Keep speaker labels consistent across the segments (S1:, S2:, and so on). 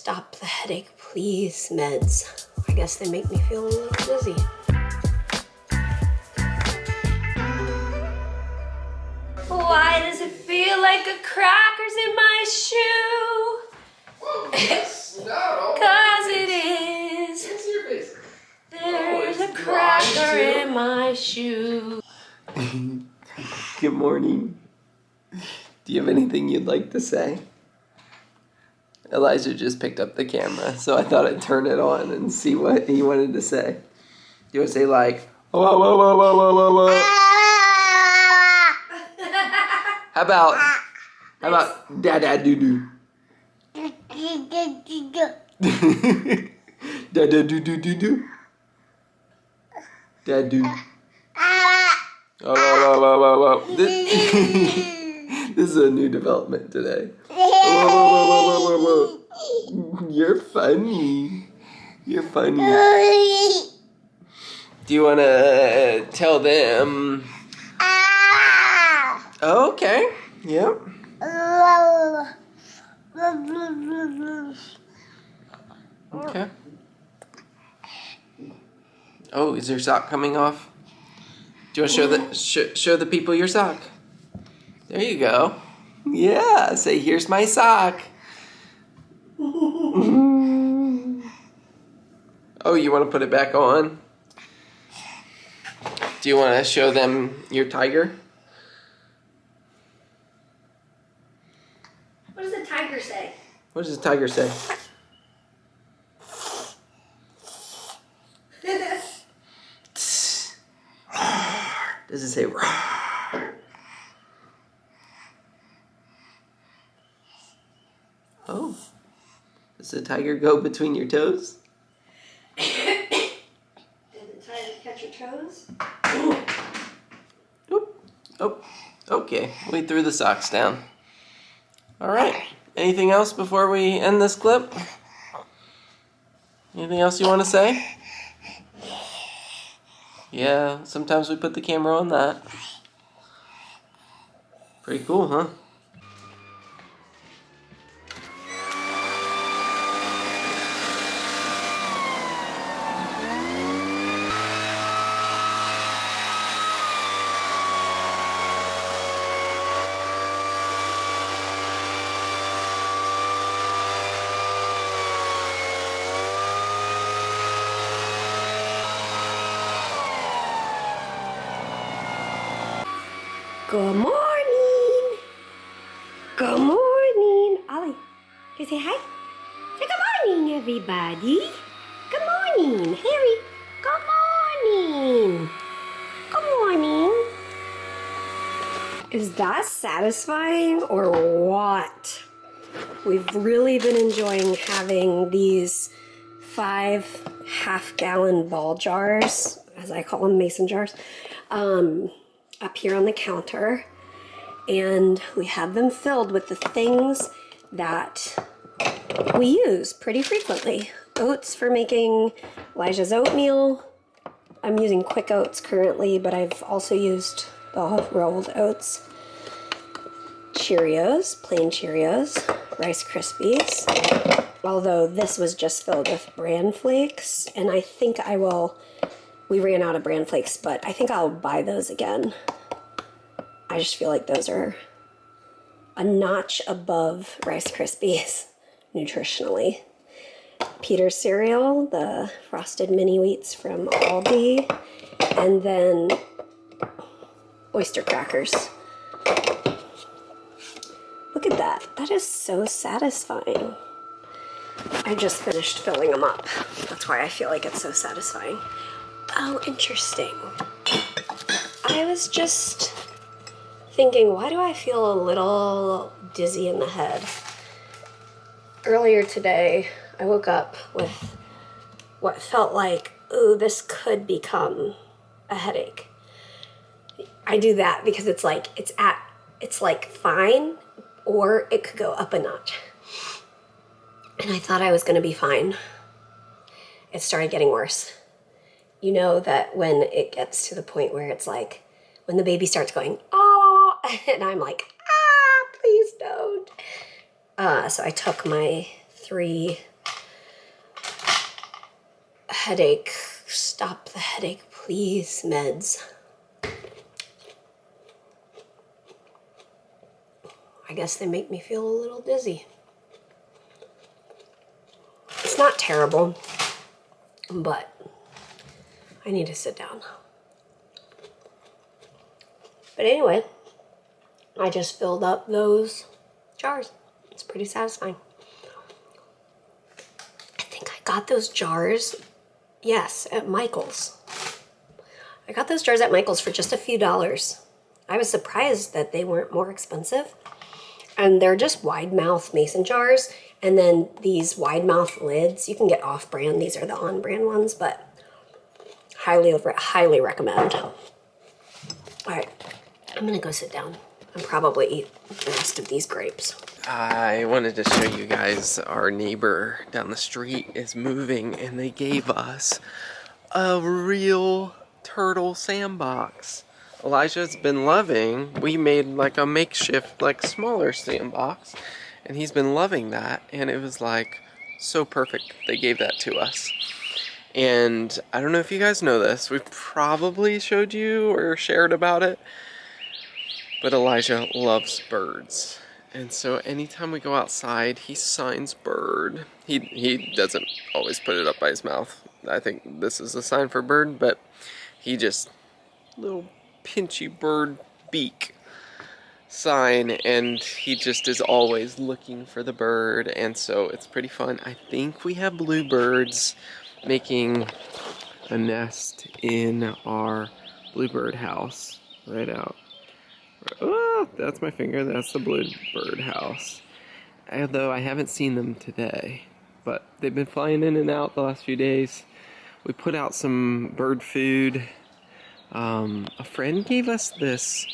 S1: stop the headache, please meds. I guess they make me feel a little dizzy. Why does it feel like a cracker's in my shoe? Cause it is. There's a cracker in my shoe.
S2: Good morning. Do you have anything you'd like to say? Elijah just picked up the camera, so I thought I'd turn it on and see what he wanted to say. Do you want to say like, whoa, whoa, whoa, whoa, whoa, whoa, whoa? How about da-da doo-doo? Da-da doo-doo-doo-doo? Da-doo. Oh, whoa, whoa, whoa, whoa, whoa. This is a new development today. Whoa, whoa, whoa, whoa, whoa, whoa. You're funny. You're funny. Do you want to tell them? Oh, okay. Yep. Okay. Oh, is your sock coming off? Do you want to show the people your sock? There you go. Yeah, say here's my sock. Oh, you want to put it back on? Do you want to show them your tiger?
S1: What does the tiger say?
S2: What does the tiger say? Does it say roar? Oh. Does the tiger go between your toes?
S1: Did the tiger catch your toes?
S2: Oop. Oh. Okay. We threw the socks down. All right. Anything else before we end this clip? Anything else you want to say? Yeah, sometimes we put the camera on that. Pretty cool, huh?
S1: Good morning. Good morning. Ollie, can you say hi? Say good morning, everybody. Good morning. Harry, good morning. Good morning. Is that satisfying or what? We've really been enjoying having these 5 half-gallon ball jars, as I call them, mason jars, up here on the counter, and we have them filled with the things that we use pretty frequently. Oats for making Elijah's oatmeal. I'm using Quick Oats currently, but I've also used the rolled oats. Cheerios, plain Cheerios, Rice Krispies, although this was just filled with bran flakes, and I think we ran out of bran flakes, but I think I'll buy those again. I just feel like those are a notch above Rice Krispies nutritionally. Peter's cereal, the frosted mini wheats from Aldi, and then oyster crackers. Look at that. That is so satisfying. I just finished filling them up. That's why I feel like it's so satisfying. Oh, interesting. I was just thinking, why do I feel a little dizzy in the head? Earlier today, I woke up with what felt like, ooh, this could become a headache. I do that because it's like fine, or it could go up a notch. And I thought I was gonna be fine. It started getting worse. You know that when it gets to the point where it's like, when the baby starts going, oh, and I'm like, please don't. So I took my 3 headache. Stop the headache, please, meds. I guess they make me feel a little dizzy. It's not terrible, but I need to sit down. But anyway, I just filled up those jars. It's pretty satisfying. I think I got those jars, yes, at Michael's. I got those jars at Michael's for just a few dollars. I was surprised that they weren't more expensive. And they're just wide mouth mason jars. And then these wide mouth lids, you can get off brand. These are the on brand ones, but highly recommend. All right, I'm gonna go sit down and probably eat the rest of these grapes.
S2: I wanted to show you guys our neighbor down the street is moving, and they gave us a real turtle sandbox. Elijah's been loving, we made like a makeshift, like smaller sandbox, and he's been loving that, and it was like so perfect they gave that to us. And I don't know if you guys know this, we've probably showed you or shared about it, but Elijah loves birds. And so anytime we go outside, he signs bird. He doesn't always put it up by his mouth. I think this is a sign for bird, but he just, little pinchy bird beak sign, and he just is always looking for the bird, and so it's pretty fun. I think we have bluebirds making a nest in our bluebird house right out. Oh, that's my finger. That's the bluebird house. Although I haven't seen them today, but they've been flying in and out the last few days. We put out some bird food. A friend gave us this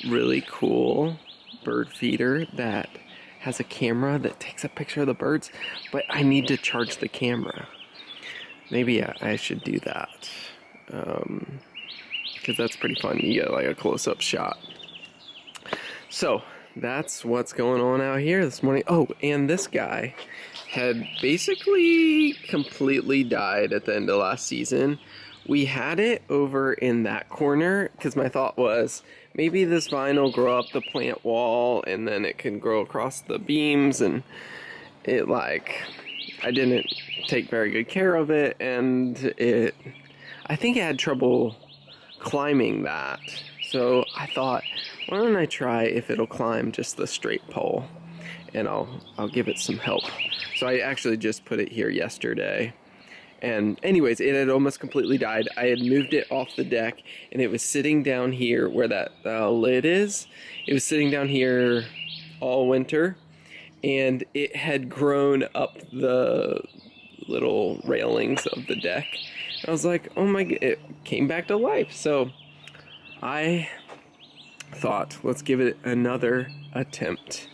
S2: really cool bird feeder that has a camera that takes a picture of the birds, but I need to charge the camera. Maybe I should do that, because that's pretty fun. You get like a close-up shot. So that's what's going on out here this morning. Oh, and this guy had basically completely died at the end of last season. We had it over in that corner because my thought was maybe this vine will grow up the plant wall and then it can grow across the beams, and it I didn't take very good care of it, and I think it had trouble climbing that. So I thought, why don't I try if it'll climb just the straight pole, and I'll give it some help. So I actually just put it here yesterday. And anyways, it had almost completely died. I had moved it off the deck, and it was sitting down here where that lid is. It was sitting down here all winter, and it had grown up the little railings of the deck. I was like, oh my god, it came back to life. So I thought, let's give it another attempt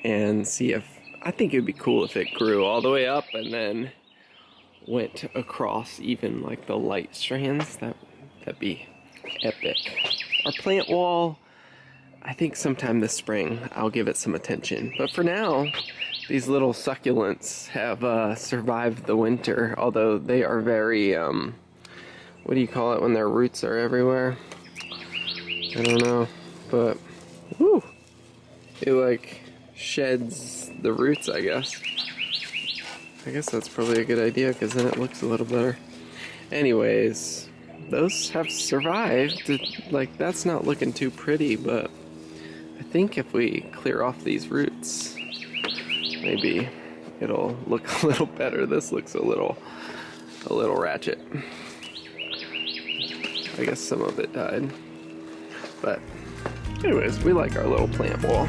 S2: and see if, I think it would be cool if it grew all the way up and then went across even like the light strands. That'd be epic. Our plant wall, I think sometime this spring I'll give it some attention. But for now, these little succulents have survived the winter, although they are very, what do you call it when their roots are everywhere? I don't know, but woo, it like sheds the roots, I guess. I guess that's probably a good idea because then it looks a little better. Anyways, those have survived. Like, that's not looking too pretty, but I think if we clear off these roots, maybe it'll look a little better. This looks a little ratchet. I guess some of it died. But anyways, we like our little plant wall.